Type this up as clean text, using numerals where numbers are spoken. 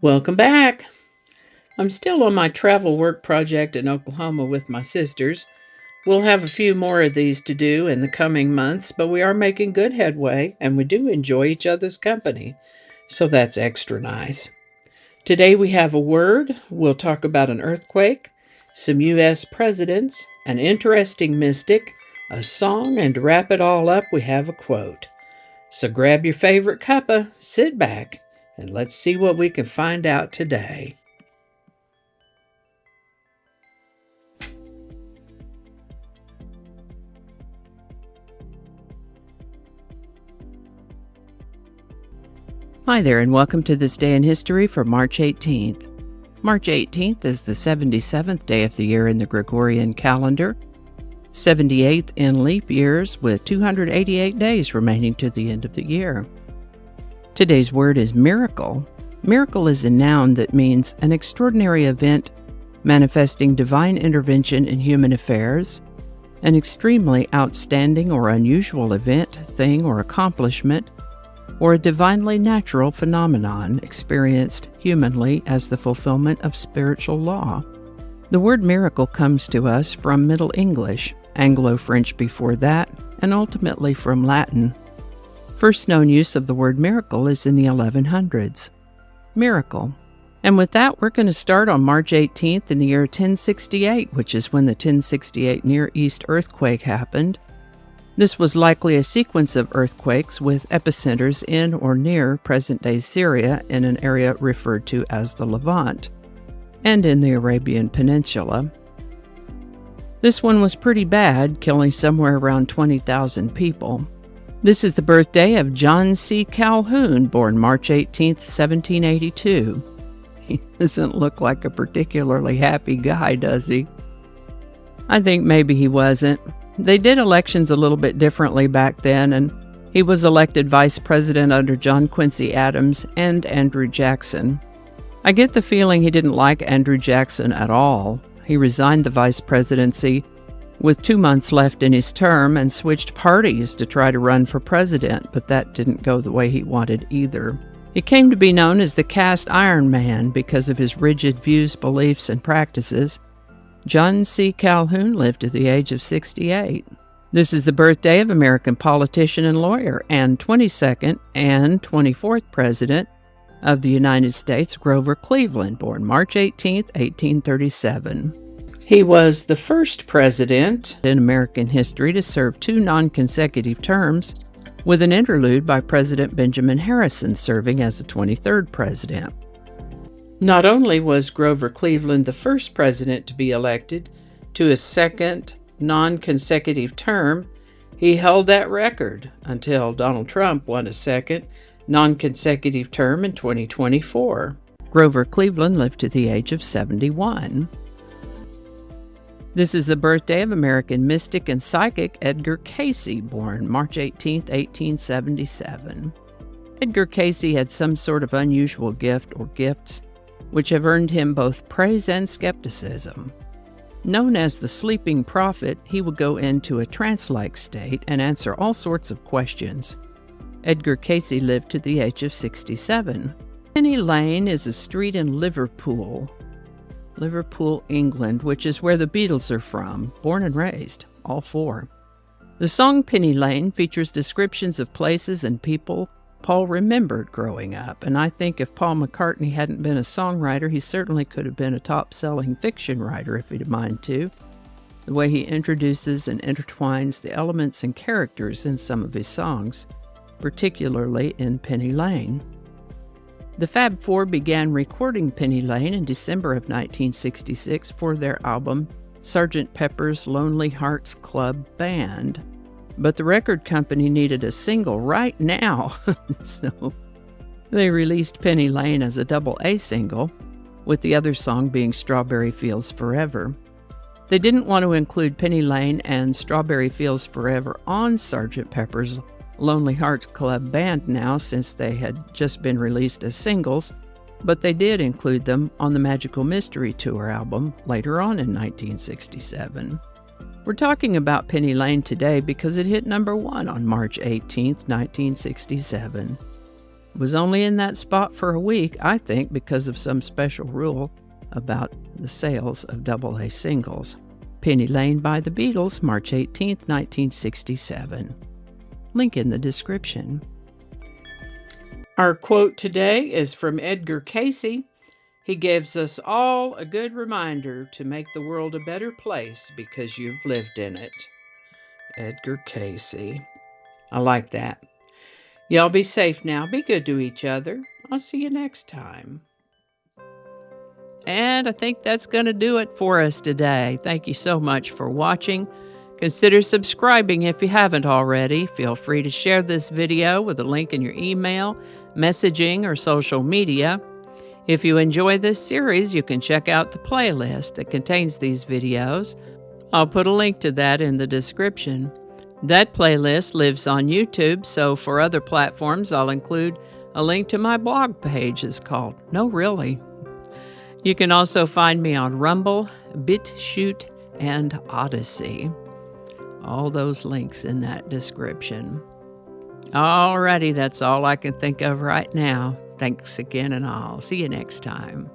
Welcome back. I'm still on my travel work project in Oklahoma with my sisters. We'll have a few more of these to do in the coming months, but we are making good headway and we do enjoy each other's company, so that's extra nice. Today we have a word, we'll talk about an earthquake, some U.S. presidents, an interesting mystic, a song, and to wrap it all up, we have a quote. So grab your favorite cuppa, sit back, and let's see what we can find out today. Hi there, and welcome to this day in history for March 18th. March 18th is the 77th day of the year in the Gregorian calendar, 78th in leap years, with 288 days remaining to the end of the year. Today's word is miracle. Miracle is a noun that means an extraordinary event manifesting divine intervention in human affairs, an extremely outstanding or unusual event, thing, or accomplishment, or a divinely natural phenomenon experienced humanly as the fulfillment of spiritual law. The word miracle comes to us from Middle English, Anglo-French before that, and ultimately from Latin. First known use of the word miracle is in the 1100s. Miracle. And with that, we're going to start on March 18th in the year 1068, which is when the 1068 Near East earthquake happened. This was likely a sequence of earthquakes with epicenters in or near present-day Syria in an area referred to as the Levant, and in the Arabian Peninsula. This one was pretty bad, killing somewhere around 20,000 people. This is the birthday of John C. Calhoun, born March 18, 1782. He doesn't look like a particularly happy guy, does he? I think maybe he wasn't. They did elections a little bit differently back then, and he was elected vice president under John Quincy Adams and Andrew Jackson. I get the feeling he didn't like Andrew Jackson at all. He resigned the vice presidency with 2 months left in his term and switched parties to try to run for president, but that didn't go the way he wanted either. He came to be known as the Cast Iron Man because of his rigid views, beliefs, and practices. John C. Calhoun lived to the age of 68. This is the birthday of American politician and lawyer and 22nd and 24th President of the United States, Grover Cleveland, born March 18, 1837. He was the first president in American history to serve 2 non-consecutive terms, with an interlude by President Benjamin Harrison serving as the 23rd president. Not only was Grover Cleveland the first president to be elected to a second non-consecutive term, he held that record until Donald Trump won a second non-consecutive term in 2024. Grover Cleveland lived to the age of 71. This is the birthday of American mystic and psychic Edgar Cayce, born March 18, 1877. Edgar Cayce had some sort of unusual gift or gifts which have earned him both praise and skepticism. Known as the sleeping prophet, he would go into a trance-like state and answer all sorts of questions. Edgar Cayce lived to the age of 67. Penny Lane is a street in Liverpool, England, which is where the Beatles are from, born and raised, all 4. The song Penny Lane features descriptions of places and people Paul remembered growing up, and I think if Paul McCartney hadn't been a songwriter, he certainly could have been a top-selling fiction writer if he'd mind to. The way he introduces and intertwines the elements and characters in some of his songs, particularly in Penny Lane. The Fab Four began recording Penny Lane in December of 1966 for their album Sgt. Pepper's Lonely Hearts Club Band. But the record company needed a single right now, so they released Penny Lane as a double A single, with the other song being Strawberry Fields Forever. They didn't want to include Penny Lane and Strawberry Fields Forever on Sgt. Pepper's Lonely Hearts Club Band now, since they had just been released as singles, but they did include them on the Magical Mystery Tour album later on in 1967. We're talking about Penny Lane today because it hit number 1 on March 18, 1967. Was only in that spot for a week, I think, because of some special rule about the sales of AA singles. Penny Lane by the Beatles, March 18, 1967. Link in the description. Our quote today is from Edgar Cayce. He gives us all a good reminder to make the world a better place because you've lived in it. Edgar Cayce. I like that. Y'all be safe now. Be good to each other. I'll see you next time. And I think that's going to do it for us today. Thank you so much for watching. Consider subscribing if you haven't already. Feel free to share this video with a link in your email, messaging, or social media. If you enjoy this series, you can check out the playlist that contains these videos. I'll put a link to that in the description. That playlist lives on YouTube, so for other platforms, I'll include a link to my blog page. It's called No Really. You can also find me on Rumble, BitChute, and Odyssey. All those links in that description. Alrighty, that's all I can think of right now. Thanks again, and I'll see you next time.